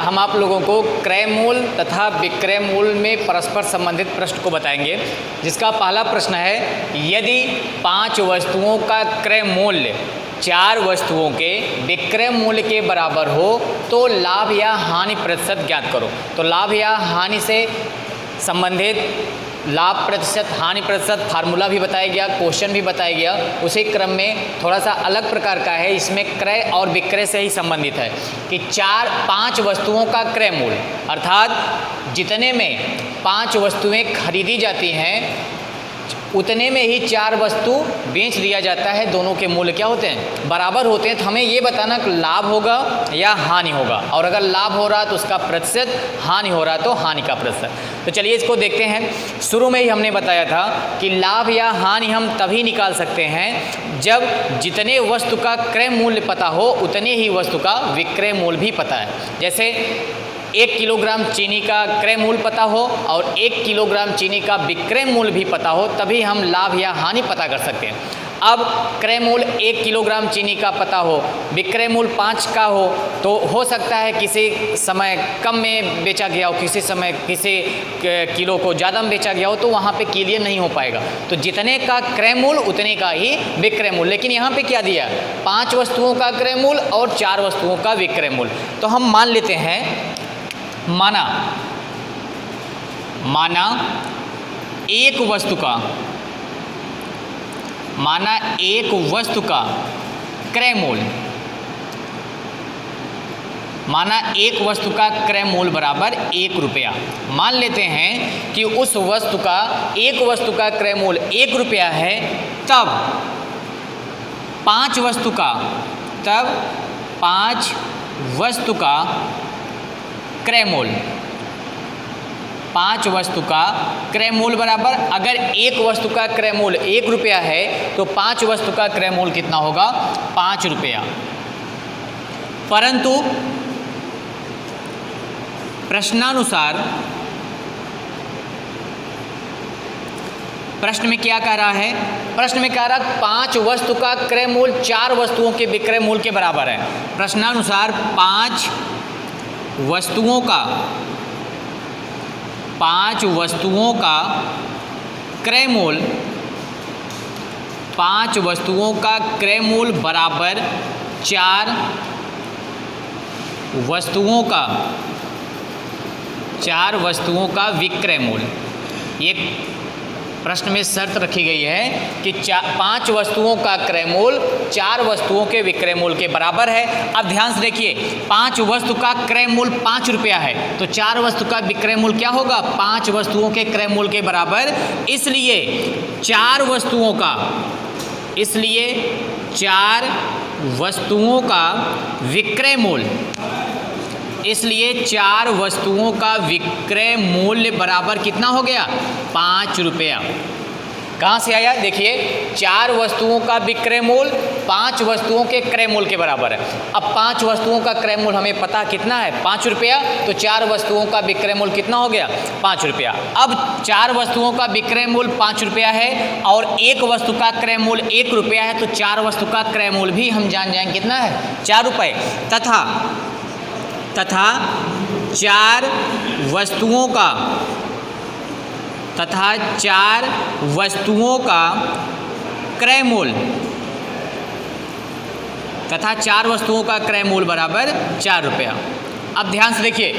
हम आप लोगों को क्रय मूल्य तथा विक्रय मूल्य में परस्पर संबंधित प्रश्न को बताएंगे, जिसका पहला प्रश्न है, यदि 5 वस्तुओं का क्रय मूल्य 4 वस्तुओं के विक्रय मूल्य के बराबर हो तो लाभ या हानि प्रतिशत ज्ञात करो। तो लाभ या हानि से संबंधित लाभ प्रतिशत, हानि प्रतिशत फार्मूला भी बताया गया, क्वेश्चन भी बताया गया। उसी क्रम में थोड़ा सा अलग प्रकार का है, इसमें क्रय और विक्रय से ही संबंधित है कि 5 वस्तुओं का क्रय मूल्य, अर्थात जितने में 5 वस्तुएं खरीदी जाती हैं उतने में ही 4 वस्तु बेच दिया जाता है। दोनों के मूल्य क्या होते हैं? बराबर होते हैं। तो हमें ये बताना कि लाभ होगा या हानि होगा, और अगर लाभ हो रहा तो उसका प्रतिशत, हानि हो रहा तो हानि का प्रतिशत। तो चलिए इसको देखते हैं। शुरू में ही हमने बताया था कि लाभ या हानि हम तभी निकाल सकते हैं जब जितने वस्तु का क्रय मूल्य पता हो उतने ही वस्तु का विक्रय मूल्य भी पता है। जैसे 1 किलोग्राम चीनी का क्रय मूल्य पता हो और 1 किलोग्राम चीनी का विक्रय मूल्य भी पता हो, तभी हम लाभ या हानि पता कर सकते हैं। अब क्रय मूल्य 1 किलोग्राम चीनी का पता हो, विक्रय मूल्य 5 का हो, तो हो सकता है किसी समय कम में बेचा गया हो, किसी समय किसी किलो को ज़्यादा में बेचा गया हो, तो वहाँ पे क्लियर नहीं हो पाएगा। तो जितने का क्रय मूल्य उतने का ही विक्रय मूल्य। लेकिन यहाँ पे क्या दिया? 5 वस्तुओं का क्रय मूल्य और 4 वस्तुओं का विक्रय मूल्य। तो हम मान लेते हैं, माना एक वस्तु का क्रय मूल्य, एक वस्तु का क्रय मूल्य बराबर 1 रुपया। मान लेते हैं कि उस वस्तु का, एक वस्तु का क्रय मूल्य 1 रुपया है, तब 5 वस्तु का क्रय मूल्य, 5 वस्तु का क्रय मूल्य बराबर, अगर एक वस्तु का क्रय मूल्य 1 रुपया है तो 5 वस्तु का क्रय मूल्य कितना होगा? 5 रुपया। परंतु प्रश्नानुसार प्रश्न में क्या कह रहा है? प्रश्न में कह रहा है 5 वस्तु का क्रय मूल्य 4 वस्तुओं के विक्रय मूल्य के बराबर है। प्रश्नानुसार 5 वस्तुओं का क्रय मूल्य, 5 वस्तुओं का क्रय मूल्य बराबर 4 वस्तुओं का विक्रय मूल्य। ये प्रश्न में शर्त रखी गई है कि 5 वस्तुओं का क्रय मूल्य 4 वस्तुओं के विक्रय मूल्य के बराबर है। अब ध्यान से देखिए, 5 वस्तु का क्रय मूल्य 5 रुपया है तो 4 वस्तु का विक्रय मूल्य क्या होगा? 5 वस्तुओं के क्रय मूल्य के बराबर। इसलिए 4 वस्तुओं का विक्रय मूल्य बराबर कितना हो गया? 5 रुपया। कहाँ से आया? देखिए, 4 वस्तुओं का विक्रय मूल्य 5 वस्तुओं के क्रय मूल्य के बराबर है। अब 5 वस्तुओं का क्रय मूल्य हमें पता कितना है? 5 रुपया। तो 4 वस्तुओं का विक्रय मूल्य कितना हो गया? 5 रुपया। अब 4 वस्तुओं का विक्रय मूल्य 5 रुपया है और एक वस्तु का क्रय मूल्य 1 रुपया है, तो 4 वस्तु का क्रय मूल्य भी हम जान जाएंगे कितना है? 4 रुपये। तथा 4 वस्तुओं का क्रय मूल्य बराबर 4 रुपया। अब ध्यान से देखिए,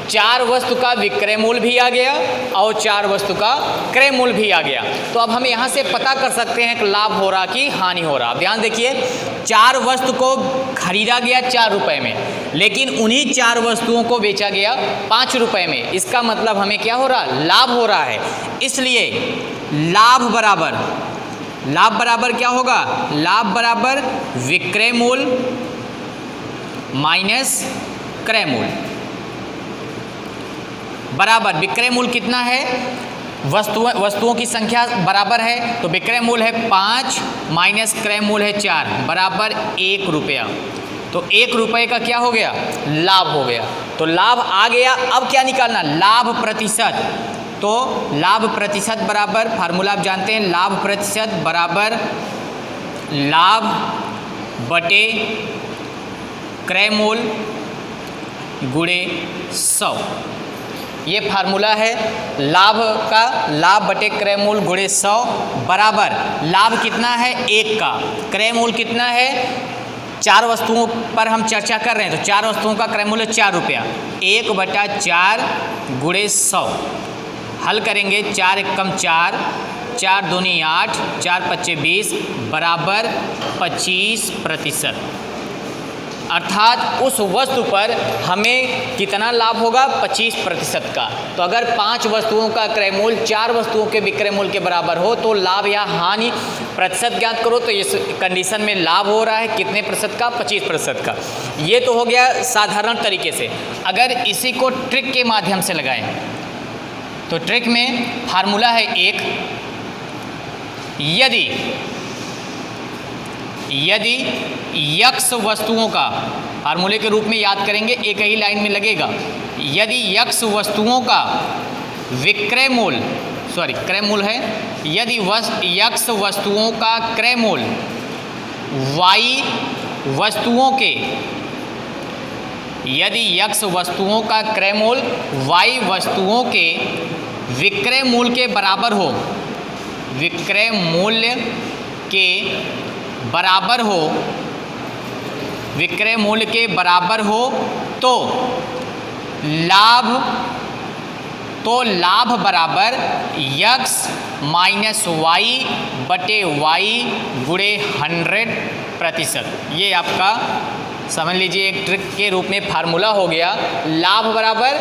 4 वस्तु का विक्रय मूल्य भी आ गया और 4 वस्तु का क्रय मूल्य भी आ गया। तो अब हम यहाँ से पता कर सकते हैं कि लाभ हो रहा कि हानि हो रहा। ध्यान देखिए, 4 वस्तु को खरीदा गया 4 रुपये में, लेकिन उन्हीं 4 वस्तुओं को बेचा गया 5 रुपये में। इसका मतलब हमें क्या हो रहा? लाभ हो रहा है। इसलिए लाभ बराबर क्या होगा? लाभ बराबर विक्रय मूल्य माइनस क्रय मूल्य बराबर। विक्रय मूल्य कितना है? वस्तुओं की संख्या बराबर है तो विक्रय मूल्य है 5 माइनस क्रय मूल्य है 4 बराबर 1 रुपया। तो 1 रुपये का क्या हो गया? लाभ हो गया। तो लाभ आ गया। अब क्या निकालना? लाभ प्रतिशत। तो लाभ प्रतिशत बराबर, फार्मूला आप जानते हैं, लाभ प्रतिशत बराबर लाभ बटे क्रय मूल्य गुणे 100। ये फार्मूला है लाभ का, लाभ बटे क्रय मूल गुणे 100 बराबर लाभ कितना है 1 का, क्रय मूल कितना है, 4 वस्तुओं पर हम चर्चा कर रहे हैं तो 4 वस्तुओं का क्रय मूल्य 4 रुपया, 1/4 गुणे 100। हल करेंगे 4 एकम 4, 4 दूनी 8, 4 पच्चे 20 बराबर 25%। अर्थात उस वस्तु पर हमें कितना लाभ होगा 25% का। तो अगर 5 वस्तुओं का क्रय मूल्य 4 वस्तुओं के विक्रय मूल्य के बराबर हो तो लाभ या हानि प्रतिशत ज्ञात करो। तो इस कंडीशन में लाभ हो रहा है कितने प्रतिशत का, 25% का। ये तो हो गया साधारण तरीके से। अगर इसी को ट्रिक के माध्यम से लगाएं तो ट्रिक में फार्मूला है एक, यदि यक्स वस्तुओं का, फार्मूले के रूप में याद करेंगे, एक ही लाइन में लगेगा, यदि यक्स वस्तुओं का विक्रय मूल्य, क्रय मूल्य है, यदि यक्स वस्तुओं का क्रय मूल्य वाई वस्तुओं के, यदि यक्स वस्तुओं का क्रय मूल्य वाई वस्तुओं के विक्रय मूल्य के बराबर हो, विक्रय मूल्य के बराबर हो, विक्रय मूल्य के बराबर हो तो लाभ बराबर यक्स माइनस वाई बटे वाई गुणे 100%। ये आपका समझ लीजिए एक ट्रिक के रूप में फार्मूला हो गया, लाभ बराबर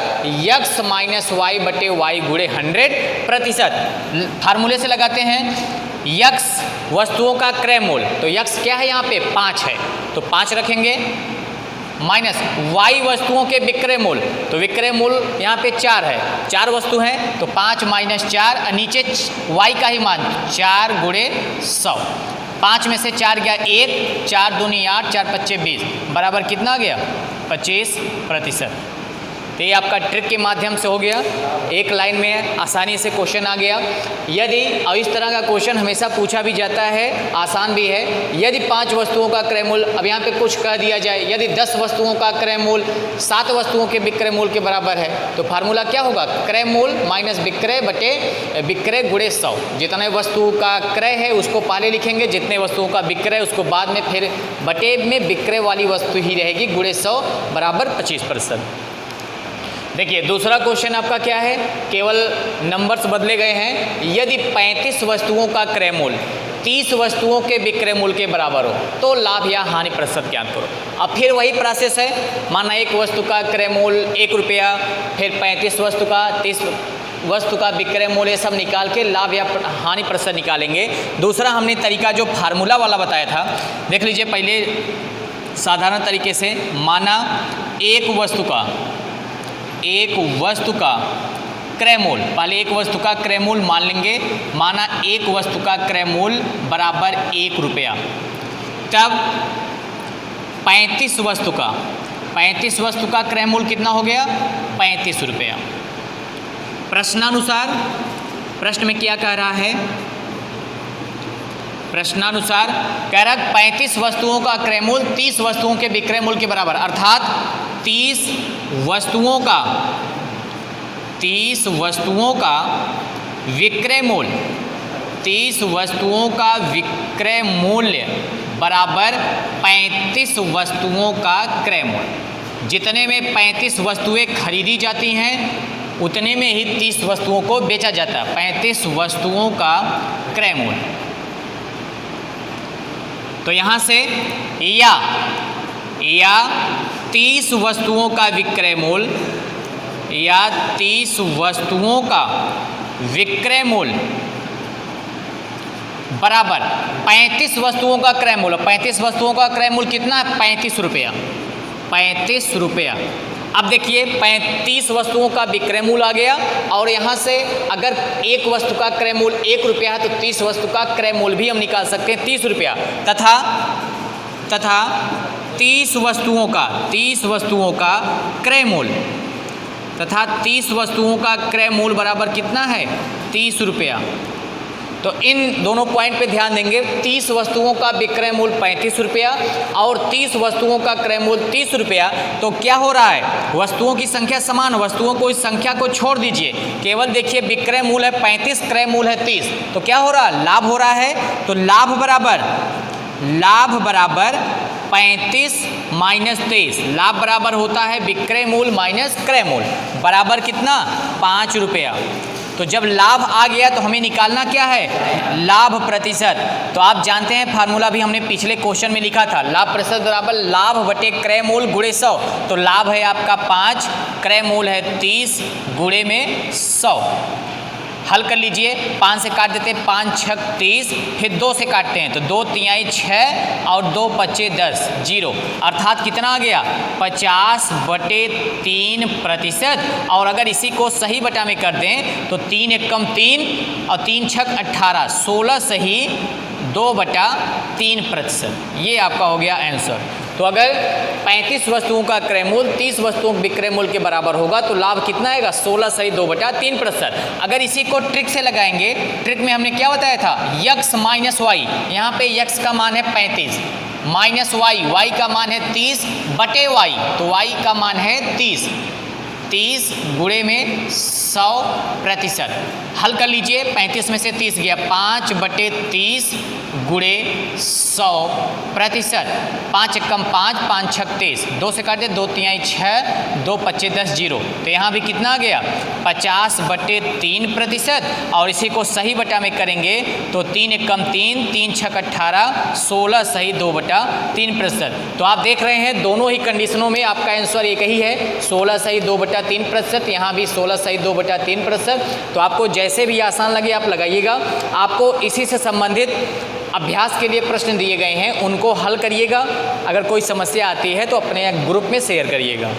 यक्स माइनस वाई बटे वाई गुणे 100%। फार्मूले से लगाते हैं यक्स वस्तुओं का क्रय मूल्य, तो यक्स क्या है यहाँ पे 5 है तो 5 रखेंगे, माइनस वाई वस्तुओं के विक्रय मूल्य, तो विक्रय मूल्य यहाँ पे 4 है, 4 वस्तु हैं तो 5 माइनस 4, नीचे वाई का ही मान 4 गुणे 100, 5 में से 4 गया 1, 4 दूनी 8, 4 पच्चे 20 बराबर कितना आ गया 25%। तो ये आपका ट्रिक के माध्यम से हो गया, एक लाइन में आसानी से क्वेश्चन आ गया। यदि और इस तरह का क्वेश्चन हमेशा पूछा भी जाता है, आसान भी है, यदि 5 वस्तुओं का क्रय मूल्य, अब यहाँ पे कुछ कह दिया जाए, यदि 10 वस्तुओं का क्रय मूल्य 7 वस्तुओं के विक्रय मूल्य के बराबर है तो फार्मूला क्या होगा, क्रय मूल्य माइनस विक्रय बटे विक्रय गुणे 100। जितने वस्तु का क्रय है उसको पहले लिखेंगे, जितने वस्तुओं का विक्रय उसको बाद में, फिर बटे में विक्रय वाली वस्तु ही रहेगी गुणे 100 बराबर 25%। देखिए दूसरा क्वेश्चन आपका क्या है, केवल नंबर्स बदले गए हैं। यदि 35 वस्तुओं का क्रय मूल्य 30 वस्तुओं के विक्रय मूल्य के बराबर हो तो लाभ या हानि प्रतिशत ज्ञात करो। अब फिर वही प्रोसेस है, माना एक वस्तु का क्रय मूल्य 1 रुपया, फिर 35 वस्तु का 30 वस्तु का विक्रय मूल्य, सब निकाल के लाभ या हानि प्रतिशत निकालेंगे। दूसरा हमने तरीका जो फार्मूला वाला बताया था, देख लीजिए पहले साधारण तरीके से, माना एक वस्तु का क्रय मूल्य, पहले एक वस्तु का क्रय मूल्य मान लेंगे, माना एक वस्तु का क्रय मूल्य बराबर 1 रुपया, तब 35 वस्तु का क्रय मूल्य कितना हो गया 35 रुपया। प्रश्नानुसार, प्रश्न में क्या कह रहा है, प्रश्नानुसार कह रहा है 35 वस्तुओं का क्रय मूल्य 30 वस्तुओं के विक्रय मूल्य के बराबर, अर्थात 30 वस्तुओं का विक्रय मूल्य, 30 वस्तुओं का विक्रय मूल्य बराबर 35 वस्तुओं का क्रय मूल्य। जितने में 35 वस्तुएं खरीदी जाती हैं उतने में ही 30 वस्तुओं को बेचा जाता है, 35 वस्तुओं का क्रय मूल्य। तो यहाँ से या 30 वस्तुओं का विक्रय मूल्य या 30 वस्तुओं का विक्रय मूल्य बराबर 35 वस्तुओं का क्रय मूल्य। 35 वस्तुओं का क्रय मूल्य कितना है 35 रुपया, 35 रुपया। अब देखिए 35 वस्तुओं का विक्रय मूल्य आ गया, और यहाँ से अगर एक वस्तु का क्रय मूल्य 1 रुपया है तो 30 वस्तु का क्रय मूल्य भी हम निकाल सकते हैं 30 रुपया, तथा 30 वस्तुओं का क्रय मूल्य, तथा 30 वस्तुओं का क्रय मूल्य बराबर कितना है 30 रुपया। तो इन दोनों पॉइंट पे ध्यान देंगे। 30 वस्तुओं का विक्रय मूल्य 35 रुपया और 30 वस्तुओं का क्रय मूल्य 30 रुपया। तो क्या हो रहा है, वस्तुओं की संख्या समान, वस्तुओं को इस संख्या को छोड़ दीजिए, केवल देखिए विक्रय मूल्य है 35, क्रय मूल्य है 30। तो क्या हो रहा है, लाभ हो रहा है। तो लाभ बराबर 35 माइनस 23, लाभ बराबर होता है विक्रय मूल्य माइनस क्रय मूल्य, बराबर कितना, 5 रुपया। तो जब लाभ आ गया तो हमें निकालना क्या है, लाभ प्रतिशत। तो आप जानते हैं फार्मूला भी हमने पिछले क्वेश्चन में लिखा था, लाभ प्रतिशत बराबर लाभ बटे क्रय मूल्य गुणे 100। तो लाभ है आपका 5, क्रय मूल्य है 30 गुणे में 100। हल कर लीजिए, 5 से काट देते हैं, 5 छक 30, फिर 2 से काटते हैं तो 2 तिहाई 6 और 2 पच्चे 10, 0, अर्थात कितना आ गया, 50/3%। और अगर इसी को सही बटा में कर दें तो 3 एकम 3 और 3 छक 18, 16 सही 2/3%। ये आपका हो गया आंसर। तो अगर 35 वस्तुओं का क्रय मूल्य 30 वस्तुओं के विक्रय मूल्य के बराबर होगा तो लाभ कितना आएगा, 16 सही 2/3%। अगर इसी को ट्रिक से लगाएंगे, ट्रिक में हमने क्या बताया था, x माइनस वाई, यहाँ पे x का मान है 35 माइनस वाई, वाई का मान है 30 बटे वाई, तो वाई का मान है 30 गुणे में 100%। हल कर लीजिए, 35 में से 30 गया, 5/30 गुणे 100%। 5 एकम 5, 5 छक 30, 2 से काट दे, 2 तिहाई 6, 2 पच्चे 10, 0। तो यहाँ भी कितना आ गया, 50/3%। और इसी को सही बटा में करेंगे तो 3 एकम 3, 3 छक 18, 16 सही 2/3%। तो आप देख रहे हैं दोनों ही कंडीशनों में आपका आंसर एक ही है, 16 सही 2/3%, यहाँ भी 16 सही 2/3%। तो आपको जैसे भी आसान लगे आप लगाइएगा। आपको इसी से संबंधित अभ्यास के लिए प्रश्न दिए गए हैं, उनको हल करिएगा। अगर कोई समस्या आती है तो अपने ग्रुप में शेयर करिएगा।